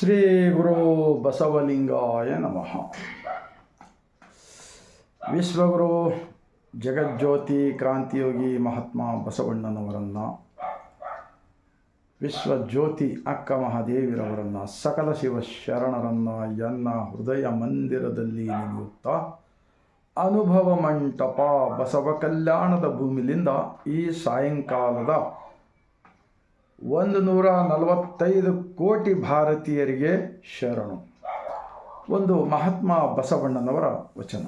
ಶ್ರೀ ಗುರು ಬಸವಲಿಂಗಾಯ ನಮಃ. ವಿಶ್ವಗುರು ಜಗಜ್ಯೋತಿ ಕ್ರಾಂತಿಯೋಗಿ ಮಹಾತ್ಮ ಬಸವಣ್ಣನವರನ್ನು, ವಿಶ್ವಜ್ಯೋತಿ ಅಕ್ಕ ಮಹಾದೇವಿರವರನ್ನು, ಸಕಲ ಶಿವ ಶರಣರನ್ನು ಎನ್ನ ಹೃದಯ ಮಂದಿರದಲ್ಲಿ ನಿಲ್ಲುತ್ತಾ ಅನುಭವ ಮಂಟಪ ಬಸವ ಕಲ್ಯಾಣದ ಭೂಮಿಲಿಂದ ಈ ಸಾಯಂಕಾಲದ 145 ಕೋಟಿ ಭಾರತೀಯರಿಗೆ ಶರಣು. ಒಂದು ಮಹಾತ್ಮ ಬಸವಣ್ಣನವರ ವಚನ.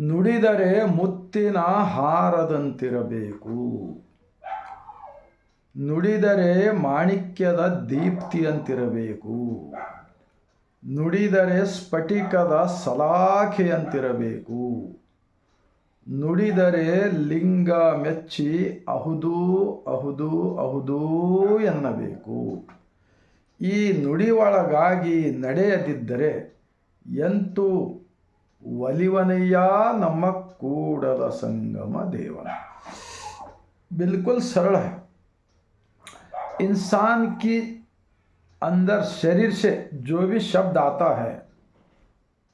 ನುಡಿದರೆ ಮುತ್ತಿನ ಹಾರದಂತಿರಬೇಕು, ನುಡಿದರೆ ಮಾಣಿಕ್ಯದ ದೀಪ್ತಿಯಂತಿರಬೇಕು, ನುಡಿದರೆ ಸ್ಫಟಿಕದ ಸಲಾಖೆಯಂತಿರಬೇಕು, ನುಡಿದರೆ ಲಿಂಗ ಮೆಚ್ಚಿ ಅಹುದು ಅಹುದು ಅಹುದೂ ಎನ್ನಬೇಕು. ಈ ನುಡಿ ಒಳಗಾಗಿ ನಡೆಯದಿದ್ದರೆ ಎಂತೂ ಒಲಿವನಯ್ಯ ನಮ್ಮ ಕೂಡಲ ಸಂಗಮ ದೇವನ. बिल्कुल सरल है. इंसान की अंदर शरीर से जो भी शब्द आता है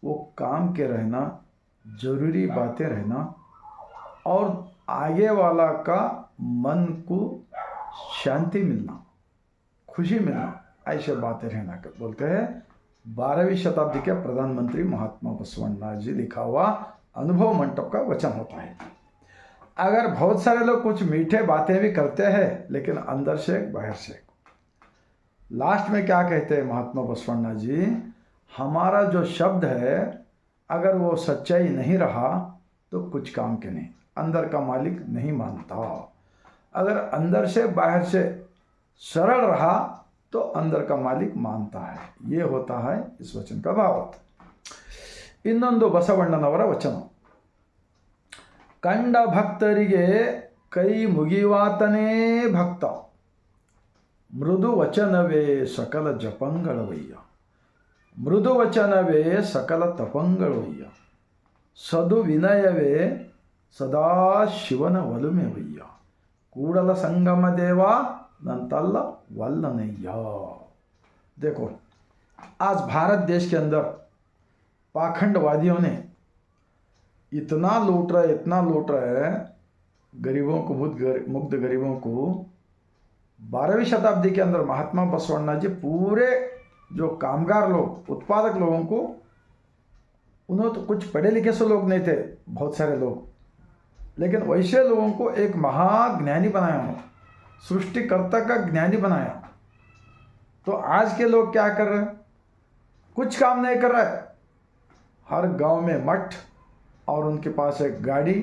वो काम के रहना, जरूरी बातें रहना और आगे वाला का मन को शांति मिलना, खुशी मिलना, ऐसे बातें रहना कर बोलते हैं. 12वीं शताब्दी के प्रधानमंत्री महात्मा बसवण्णा जी लिखा हुआ अनुभव मंटप का वचन होता है. अगर बहुत सारे लोग कुछ मीठे बातें भी करते हैं लेकिन अंदर से बाहर से, लास्ट में क्या कहते हैं महात्मा बसवण्णा जी, हमारा जो शब्द है अगर वो सच्चाई नहीं रहा तो कुछ काम के नहीं, अंदर का मालिक नहीं मानता. अगर अंदर से बाहर से सरल रहा तो अंदर का मालिक मानता है. ये होता है इस वचन का भाव. ಇನ್ನೊಂದು ಬಸವಣ್ಣನವರ ವಚನ. ಕಂಡ ಭಕ್ತರಿಗೆ ಕೈ ಮುಗಿವಾತನೇ ಭಕ್ತ, ಮೃದು ವಚನವೇ ಸಕಲ ಜಪಂಗಳವಯ್ಯ, ಮೃದು ವಚನವೇ ಸಕಲ ತಪಂಗಳವಯ್ಯ, ಸದು ವಿನಯವೇ ಸದಾ ಶಿವನ ಒಲುಮೆವಯ್ಯ, ಕೂಡಲ ಸಂಗಮ ದೇವ नंतल्ला वल्लनैया. देखो, आज भारत देश के अंदर पाखंडवादियों ने इतना लूट रहे हैं गरीबों को, मुग्ध गरीबों को. 12वीं शताब्दी के अंदर महात्मा बसवण्णा जी पूरे जो कामगार लोग, उत्पादक लोगों को, उन्होंने तो कुछ पढ़े लिखे से लोग नहीं थे, बहुत सारे लोग, लेकिन वैसे लोगों को एक महाज्ञानी बनाया उन्होंने, सृष्टिकर्ता का ज्ञानी बनाया. तो आज के लोग क्या कर रहे हैं? कुछ काम नहीं कर रहे. हर गांव में मठ और उनके पास एक गाड़ी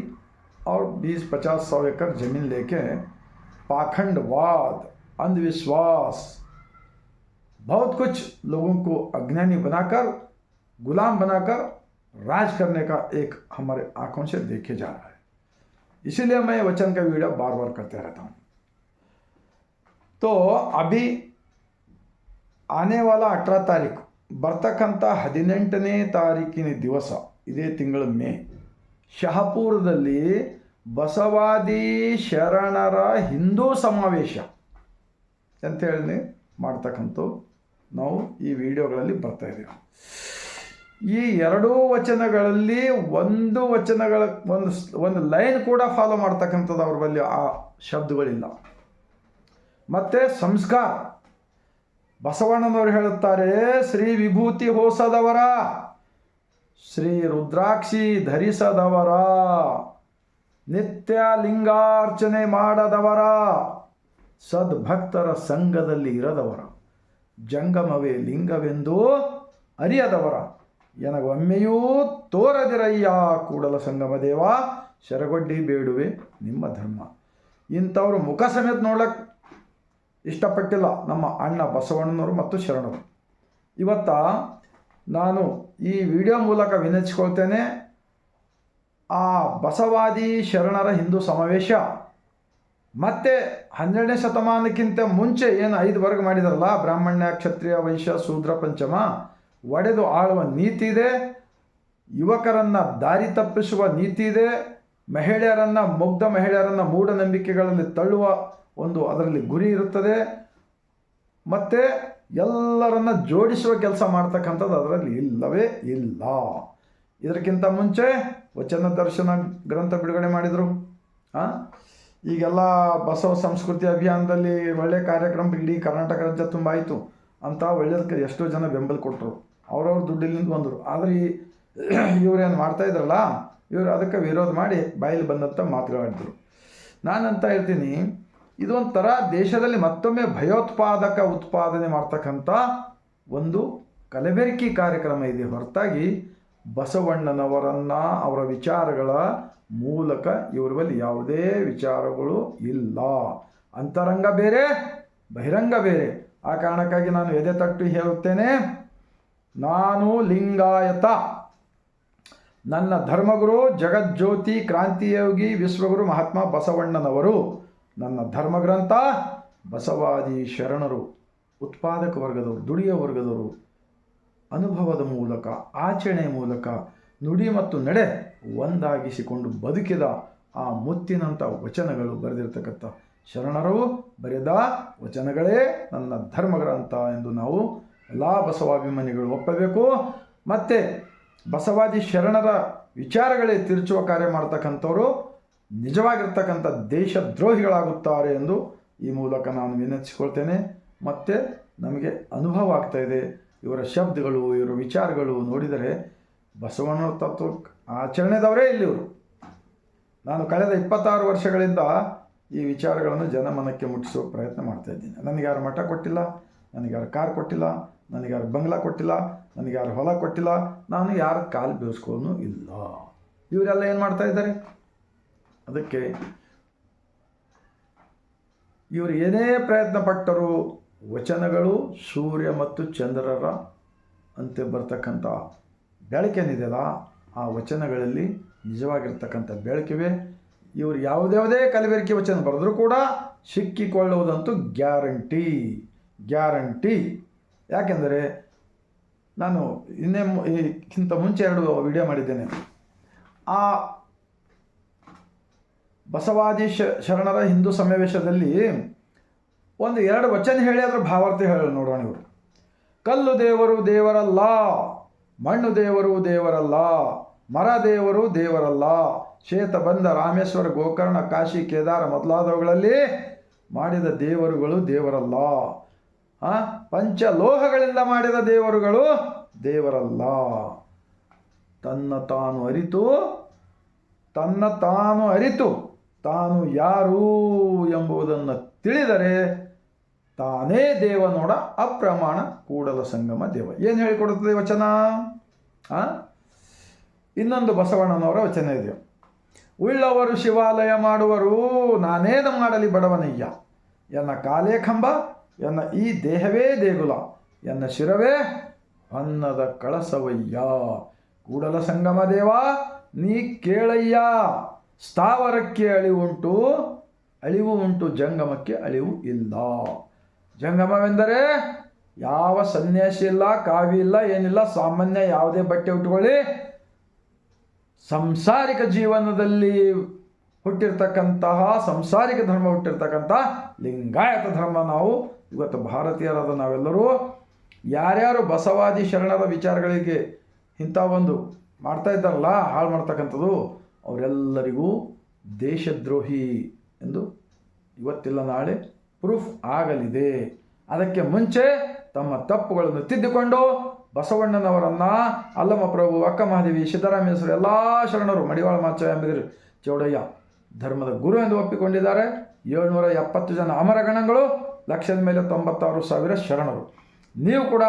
और 20-50-100 एकड़ जमीन लेके पाखंडवाद, अंधविश्वास, बहुत कुछ लोगों को अज्ञानी बनाकर, गुलाम बनाकर राज करने का एक हमारे आंखों से देखे जा रहा है. इसीलिए मैं वचन का वीडियो बार बार करते रहता हूँ. तो अभी आने वाला 18 तारीख ಬರ್ತಕ್ಕಂಥ 18ನೇ ತಾರೀಕಿನ ದಿವಸ, ಇದೇ ತಿಂಗಳ ಮೇ, ಶಹಾಪುರದಲ್ಲಿ ಬಸವಾದಿ ಶರಣರ ಹಿಂದೂ ಸಮಾವೇಶ ಅಂತೇಳಿ ಮಾಡ್ತಕ್ಕಂಥ ನಾವು ಈ ವಿಡಿಯೋಗಳಲ್ಲಿ ಬರ್ತಾ ಇದ್ದೀವಿ. ಈ ಎರಡೂ ವಚನಗಳಲ್ಲಿ ಒಂದು ಲೈನ್ ಕೂಡ ಫಾಲೋ ಮಾಡ್ತಕ್ಕಂಥದ್ದು ಅವ್ರ ಬಳಿ ಆ ಶಬ್ದಗಳಿಲ್ಲ. ಮತ್ತು ಸಂಸ್ಕಾರ, ಬಸವಣ್ಣನವರು ಹೇಳುತ್ತಾರೆ, ಶ್ರೀ ವಿಭೂತಿ ಹೋಸದವರ, ಶ್ರೀ ರುದ್ರಾಕ್ಷಿ ಧರಿಸದವರ, ನಿತ್ಯ ಲಿಂಗಾರ್ಚನೆ ಮಾಡದವರ, ಸದ್ಭಕ್ತರ ಸಂಘದಲ್ಲಿ ಇರದವರ, ಜಂಗಮವೇ ಲಿಂಗವೆಂದು ಅರಿಯದವರ, ಎನಗೊಮ್ಮೆಯೂ ತೋರದಿರಯ್ಯ ಕೂಡಲ ಸಂಗಮ ದೇವ, ಶರಗೊಡ್ಡಿ ಬೇಡುವೆ ನಿಮ್ಮ ಧರ್ಮ. ಇಂಥವ್ರು ಮುಖ ಸಮೇತ ನೋಡ್ಲಕ್ಕೆ ಇಷ್ಟಪಟ್ಟಿಲ್ಲ ನಮ್ಮ ಅಣ್ಣ ಬಸವಣ್ಣನವರು ಮತ್ತು ಶರಣರು. ಇವತ್ತ ನಾನು ಈ ವಿಡಿಯೋ ಮೂಲಕ ವಿನಂತಿಸ್ಕೊಳ್ತೇನೆ, ಆ ಬಸವಾದಿ ಶರಣರ ಹಿಂದೂ ಸಮಾವೇಶ ಮತ್ತು 12ನೇ ಶತಮಾನಕ್ಕಿಂತ ಮುಂಚೆ ಏನು 5 ವರ್ಗ ಮಾಡಿದಾರಲ್ಲ, ಬ್ರಾಹ್ಮಣ್ಯ, ಕ್ಷತ್ರಿಯ, ವೈಶ್ಯ, ಶೂದ್ರ, ಪಂಚಮ, ಒಡೆದು ಆಳುವ ನೀತಿ ಇದೆ, ಯುವಕರನ್ನು ದಾರಿ ತಪ್ಪಿಸುವ ನೀತಿ ಇದೆ, ಮುಗ್ಧ ಮಹಿಳೆಯರನ್ನು ಮೂಢನಂಬಿಕೆಗಳಲ್ಲಿ ತಳ್ಳುವ ಒಂದು ಅದರಲ್ಲಿ ಗುರಿ ಇರುತ್ತದೆ, ಮತ್ತು ಎಲ್ಲರನ್ನ ಜೋಡಿಸುವ ಕೆಲಸ ಮಾಡ್ತಕ್ಕಂಥದ್ದು ಅದರಲ್ಲಿ ಇಲ್ಲವೇ ಇಲ್ಲ. ಇದಕ್ಕಿಂತ ಮುಂಚೆ ವಚನ ದರ್ಶನ ಗ್ರಂಥ ಬಿಡುಗಡೆ ಮಾಡಿದರು. ಈಗೆಲ್ಲ ಬಸವ ಸಂಸ್ಕೃತಿ ಅಭಿಯಾನದಲ್ಲಿ ಒಳ್ಳೆಯ ಕಾರ್ಯಕ್ರಮ ಇಡೀ ಕರ್ನಾಟಕ ರಾಜ್ಯ ತುಂಬ ಆಯಿತು ಅಂತ ಒಳ್ಳೆಯದಕ್ಕೆ ಎಷ್ಟೋ ಜನ ಬೆಂಬಲ ಕೊಟ್ಟರು, ಅವ್ರವ್ರ ದುಡ್ಡಿಲ್ಲಿಂದ ಬಂದರು. ಆದರೆ ಇವರೇನು ಮಾಡ್ತಾಯಿದ್ರಲ್ಲ, ಇವರು ಅದಕ್ಕೆ ವಿರೋಧ ಮಾಡಿ ಬಾಯಲ್ಲಿ ಬಂದಂಥ ಮಾತುಗಳಾಡಿದ್ರು. ನಾನಂತ ಇರ್ತೀನಿ, ಇದೊಂಥರ ದೇಶದಲ್ಲಿ ಮತ್ತೊಮ್ಮೆ ಭಯೋತ್ಪಾದಕ ಉತ್ಪಾದನೆ ಮಾಡ್ತಕ್ಕಂಥ ಒಂದು ಕಲಬೆರಕೆ ಕಾರ್ಯಕ್ರಮ ಇದೆ ಹೊರತಾಗಿ ಬಸವಣ್ಣನವರನ್ನು ಅವರ ವಿಚಾರಗಳ ಮೂಲಕ ಇವರ ಬಳಿ ಯಾವುದೇ ವಿಚಾರಗಳು ಇಲ್ಲ. ಅಂತರಂಗ ಬೇರೆ, ಬಹಿರಂಗ ಬೇರೆ. ಆ ಕಾರಣಕ್ಕಾಗಿ ನಾನು ಎದೆ ತಟ್ಟು ಹೇಳುತ್ತೇನೆ, ನಾನು ಲಿಂಗಾಯತ. ನನ್ನ ಧರ್ಮಗುರು ಜಗಜ್ಯೋತಿ ಕ್ರಾಂತಿಯೋಗಿ ವಿಶ್ವಗುರು ಮಹಾತ್ಮ ಬಸವಣ್ಣನವರು. ನನ್ನ ಧರ್ಮಗ್ರಂಥ ಬಸವಾದಿ ಶರಣರು, ಉತ್ಪಾದಕ ವರ್ಗದವರು, ದುಡಿಯೋ ವರ್ಗದವರು ಅನುಭವದ ಮೂಲಕ, ಆಚರಣೆಯ ಮೂಲಕ, ನುಡಿ ಮತ್ತು ನಡೆ ಒಂದಾಗಿಸಿಕೊಂಡು ಬದುಕಿದ ಆ ಮುತ್ತಿನಂಥ ವಚನಗಳು ಬರೆದಿರ್ತಕ್ಕಂಥ ಶರಣರು ಬರೆದ ವಚನಗಳೇ ನನ್ನ ಧರ್ಮಗ್ರಂಥ ಎಂದು ನಾವು ಎಲ್ಲ ಬಸವಾಭಿಮಾನಿಗಳು ಒಪ್ಪಬೇಕು. ಮತ್ತು ಬಸವಾದಿ ಶರಣರ ವಿಚಾರಗಳೇ ತಿರುಚುವ ಕಾರ್ಯ ಮಾಡ್ತಕ್ಕಂಥವರು ನಿಜವಾಗಿರ್ತಕ್ಕಂಥ ದೇಶದ್ರೋಹಿಗಳಾಗುತ್ತಾರೆ ಎಂದು ಈ ಮೂಲಕ ನಾನು ವಿನಂತಿಸಿಕೊಳ್ತೇನೆ. ಮತ್ತು ನಮಗೆ ಅನುಭವ ಆಗ್ತಾಯಿದೆ, ಇವರ ಶಬ್ದಗಳು, ಇವರ ವಿಚಾರಗಳು ನೋಡಿದರೆ ಬಸವಣ್ಣನ ತತ್ವ ಆಚರಣೆದವರೇ ಇಲ್ಲಿವರು. ನಾನು ಕಳೆದ 26 ವರ್ಷಗಳಿಂದ ಈ ವಿಚಾರಗಳನ್ನು ಜನಮನಕ್ಕೆ ಮುಟ್ಟಿಸುವ ಪ್ರಯತ್ನ ಮಾಡ್ತಾಯಿದ್ದೀನಿ. ನನಗೆ ಯಾರು ಮಠ ಕೊಟ್ಟಿಲ್ಲ, ನನಗೆ ಯಾರು ಕಾರ್ ಕೊಟ್ಟಿಲ್ಲ, ನನಗೆ ಯಾರು ಬಂಗ್ಲಾ ಕೊಟ್ಟಿಲ್ಲ, ನನಗೆ ಯಾರು ಹೊಲ ಕೊಟ್ಟಿಲ್ಲ, ನಾನು ಯಾರ ಕಾಲು ಬೀಳಿಸ್ಕೊಳ್ಳೋನು ಇಲ್ಲ. ಇವರೆಲ್ಲ ಏನು ಮಾಡ್ತಾಯಿದ್ದಾರೆ? ಅದಕ್ಕೆ ಇವರು ಏನೇ ಪ್ರಯತ್ನ ಪಟ್ಟರೂ ವಚನಗಳು ಸೂರ್ಯ ಮತ್ತು ಚಂದ್ರರ ಅಂತೆ ಬರ್ತಕ್ಕಂಥ ಬೆಳಕೇನಿದೆಯಲ್ಲ, ಆ ವಚನಗಳಲ್ಲಿ ನಿಜವಾಗಿರ್ತಕ್ಕಂಥ ಬೆಳಕಿವೆ. ಇವರು ಯಾವುದೇ ಕಲಬೆರಕೆ ವಚನ ಬರೆದರೂ ಕೂಡ ಸಿಕ್ಕಿಕೊಳ್ಳುವುದಂತೂ ಗ್ಯಾರಂಟಿ. ಯಾಕೆಂದರೆ ನಾನು ಇದಕ್ಕಿಂತ ಮುಂಚೆ 2 ವಿಡಿಯೋ ಮಾಡಿದ್ದೇನೆ. ಆ ಬಸವಾದಿ ಶರಣರ ಹಿಂದೂ ಸಮಾವೇಶದಲ್ಲಿ 1-2 ವಚನ ಹೇಳಿ ಅದರ ಭಾವಾರ್ಥ ಹೇಳಿ ನೋಡೋಣ. ಇವರು ಕಲ್ಲು ದೇವರು ದೇವರಲ್ಲ, ಮಣ್ಣು ದೇವರು ದೇವರಲ್ಲ, ಮರ ದೇವರು ದೇವರಲ್ಲ, ಶ್ವೇತಬಂಧ, ರಾಮೇಶ್ವರ, ಗೋಕರ್ಣ, ಕಾಶಿ, ಕೇದಾರ ಮೊದಲಾದವುಗಳಲ್ಲಿ ಮಾಡಿದ ದೇವರುಗಳು ದೇವರಲ್ಲ. ಪಂಚಲೋಹಗಳಿಂದ ಮಾಡಿದ ದೇವರುಗಳು ದೇವರಲ್ಲ. ತನ್ನ ತಾನು ಅರಿತು ತಾನು ಯಾರು ಎಂಬುದನ್ನು ತಿಳಿದರೆ ತಾನೇ ದೇವ ನೋಡ ಅಪ್ರಮಾಣ ಕೂಡಲ ಸಂಗಮ ದೇವ. ಏನು ಹೇಳಿಕೊಡುತ್ತದೆ ವಚನ? ಇನ್ನೊಂದು ಬಸವಣ್ಣನವರ ವಚನ ಇದೆ. ಉಳ್ಳವರು ಶಿವಾಲಯ ಮಾಡುವರು, ನಾನೇನು ಮಾಡಲಿ ಬಡವನಯ್ಯ. ಎನ್ನ ಕಾಲೇ ಕಂಬ, ಎನ್ನ ಈ ದೇಹವೇ ದೇಗುಲ, ಎನ್ನ ಶಿರವೇ ಅನ್ನದ ಕಳಸವಯ್ಯ. ಕೂಡಲ ಸಂಗಮ ದೇವ ನೀ ಕೇಳಯ್ಯ. ಸ್ಥಾವರಕ್ಕೆ ಅಳಿವು ಉಂಟು, ಜಂಗಮಕ್ಕೆ ಅಳಿವು ಇಲ್ಲ. ಜಂಗಮವೆಂದರೆ ಯಾವ ಸನ್ಯಾಸಿ ಇಲ್ಲ, ಕಾವಿ ಇಲ್ಲ, ಏನಿಲ್ಲ, ಸಾಮಾನ್ಯ ಯಾವುದೇ ಬಟ್ಟೆ ಉಟ್ಕೊಳ್ಳಿ, ಸಂಸಾರಿಕ ಜೀವನದಲ್ಲಿ ಹುಟ್ಟಿರ್ತಕ್ಕಂತಹ ಸಂಸಾರಿಕ ಧರ್ಮ ಹುಟ್ಟಿರ್ತಕ್ಕಂಥ ಲಿಂಗಾಯತ ಧರ್ಮ. ನಾವು ಇವತ್ತು ಭಾರತೀಯರಾದ ನಾವೆಲ್ಲರೂ ಯಾರ್ಯಾರು ಬಸವಾದಿ ಶರಣರ ವಿಚಾರಗಳಿಗೆ ಇಂಥ ಒಂದು ಮಾಡ್ತಾ ಇದ್ದಾರಲ್ಲ, ಹಾಳು ಮಾಡ್ತಕ್ಕಂಥದ್ದು, ಅವರೆಲ್ಲರಿಗೂ ದೇಶದ್ರೋಹಿ ಎಂದು ಇವತ್ತಿಲ್ಲ ನಾಳೆ ಪ್ರೂಫ್ ಆಗಲಿದೆ. ಅದಕ್ಕೆ ಮುಂಚೆ ತಮ್ಮ ತಪ್ಪುಗಳನ್ನು ತಿದ್ದಿಕೊಂಡು ಬಸವಣ್ಣನವರನ್ನು, ಅಲ್ಲಮ ಪ್ರಭು, ಅಕ್ಕ ಮಹಾದೇವಿ, ಸಿದ್ದರಾಮೇಶ್ವರ ಎಲ್ಲ ಶರಣರು, ಮಡಿವಾಳ ಮಾಚಯ್ಯ, ಅಂಬಿಗರು, ಚೌಡಯ್ಯ ಧರ್ಮದ ಗುರು ಎಂದು ಒಪ್ಪಿಕೊಂಡಿದ್ದಾರೆ. 770 ಜನ ಅಮರಗಣಗಳು, ಲಕ್ಷದ ಮೇಲೆ 96,000 ಶರಣರು. ನೀವು ಕೂಡ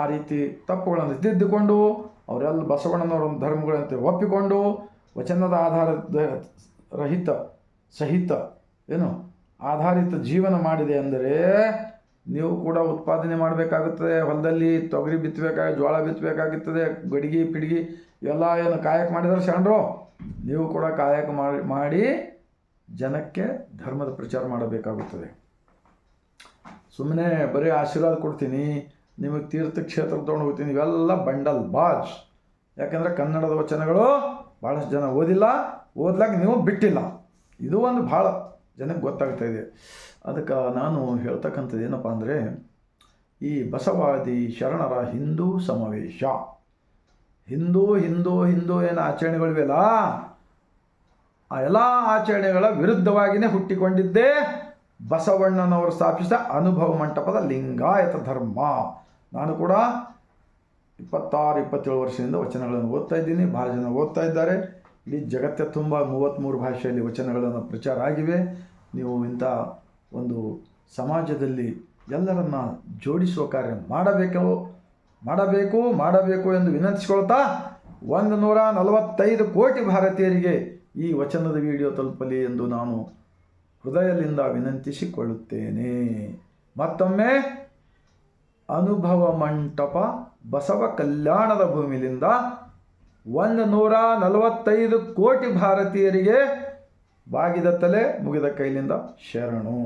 ಆ ರೀತಿ ತಪ್ಪುಗಳನ್ನು ತಿದ್ದಿಕೊಂಡು ಅವರೆಲ್ಲ ಬಸವಣ್ಣನವರ ಧರ್ಮಗಳಂತೆ ಒಪ್ಪಿಕೊಂಡು ವಚನದ ಆಧಾರದ ಸಹಿತ ಆಧಾರಿತ ಜೀವನ ಮಾಡಿದೆ ಅಂದರೆ ನೀವು ಕೂಡ ಉತ್ಪಾದನೆ ಮಾಡಬೇಕಾಗುತ್ತದೆ. ಹೊಲದಲ್ಲಿ ತೊಗರಿ ಜೋಳ ಬಿತ್ತಬೇಕಾಗುತ್ತದೆ, ಗಡಿಗೆ ಪಿಡಿಗೆ ಇವೆಲ್ಲ ಏನು ಕಾಯಕ ಮಾಡಿದರೆ ಶರಣರು, ನೀವು ಕೂಡ ಕಾಯಕ ಮಾಡಿ ಜನಕ್ಕೆ ಧರ್ಮದ ಪ್ರಚಾರ ಮಾಡಬೇಕಾಗುತ್ತದೆ. ಸುಮ್ಮನೆ ಬರೀ ಆಶೀರ್ವಾದ ಕೊಡ್ತೀನಿ, ನಿಮಗೆ ತೀರ್ಥಕ್ಷೇತ್ರ ತೊಗೊಂಡು ಹೋಗ್ತೀನಿ, ಇವೆಲ್ಲ ಬಂಡಲ್ ಬಾಜ್. ಯಾಕೆಂದರೆ ಕನ್ನಡದ ವಚನಗಳು ಭಾಳಷ್ಟು ಜನ ಓದಿಲ್ಲ, ಓದ್ಲಾಕ ನೀವು ಬಿಟ್ಟಿಲ್ಲ. ಇದು ಒಂದು ಭಾಳ ಜನಕ್ಕೆ ಗೊತ್ತಾಗ್ತಾಯಿದೆ. ಅದಕ್ಕೆ ನಾನು ಹೇಳ್ತಕ್ಕಂಥದ್ದು ಏನಪ್ಪ ಅಂದರೆ, ಈ ಬಸವಾದಿ ಶರಣರ ಹಿಂದೂ ಸಮಾವೇಶ, ಹಿಂದೂ ಏನು ಆಚರಣೆಗಳಿವೆಯಲ್ಲ, ಆ ಎಲ್ಲ ಆಚರಣೆಗಳ ವಿರುದ್ಧವಾಗಿಯೇ ಹುಟ್ಟಿಕೊಂಡಿದ್ದೇ ಬಸವಣ್ಣನವರು ಸ್ಥಾಪಿಸಿದ ಅನುಭವ ಮಂಟಪದ ಲಿಂಗಾಯತ ಧರ್ಮ. ನಾನು ಕೂಡ 26-27 ವರ್ಷದಿಂದ ವಚನಗಳನ್ನು ಓದ್ತಾ ಇದ್ದೀನಿ. ಭಾಳ ಜನ ಓದ್ತಾ ಇದ್ದಾರೆ. ಇಡೀ ಜಗತ್ತೇ ತುಂಬ 33 ಭಾಷೆಯಲ್ಲಿ ವಚನಗಳನ್ನು ಪ್ರಚಾರ ಆಗಿವೆ. ನೀವು ಇಂಥ ಒಂದು ಸಮಾಜದಲ್ಲಿ ಎಲ್ಲರನ್ನ ಜೋಡಿಸುವ ಕಾರ್ಯ ಮಾಡಬೇಕು ಎಂದು ವಿನಂತಿಸಿಕೊಳ್ತಾ, 145 ಕೋಟಿ ಭಾರತೀಯರಿಗೆ ಈ ವಚನದ ವಿಡಿಯೋ ತಲುಪಲಿ ಎಂದು ನಾನು ಹೃದಯದಿಂದ ವಿನಂತಿಸಿಕೊಳ್ಳುತ್ತೇನೆ. ಮತ್ತೊಮ್ಮೆ ಅನುಭವ ಮಂಟಪ ಬಸವ ಕಲ್ಯಾಣದ ಭೂಮಿಲಿಂದ 145 ಕೋಟಿ ಭಾರತೀಯರಿಗೆ ಬಾಗಿದ ತಲೆ ಮುಗಿದ ಕೈಲಿಂದ ಶರಣು.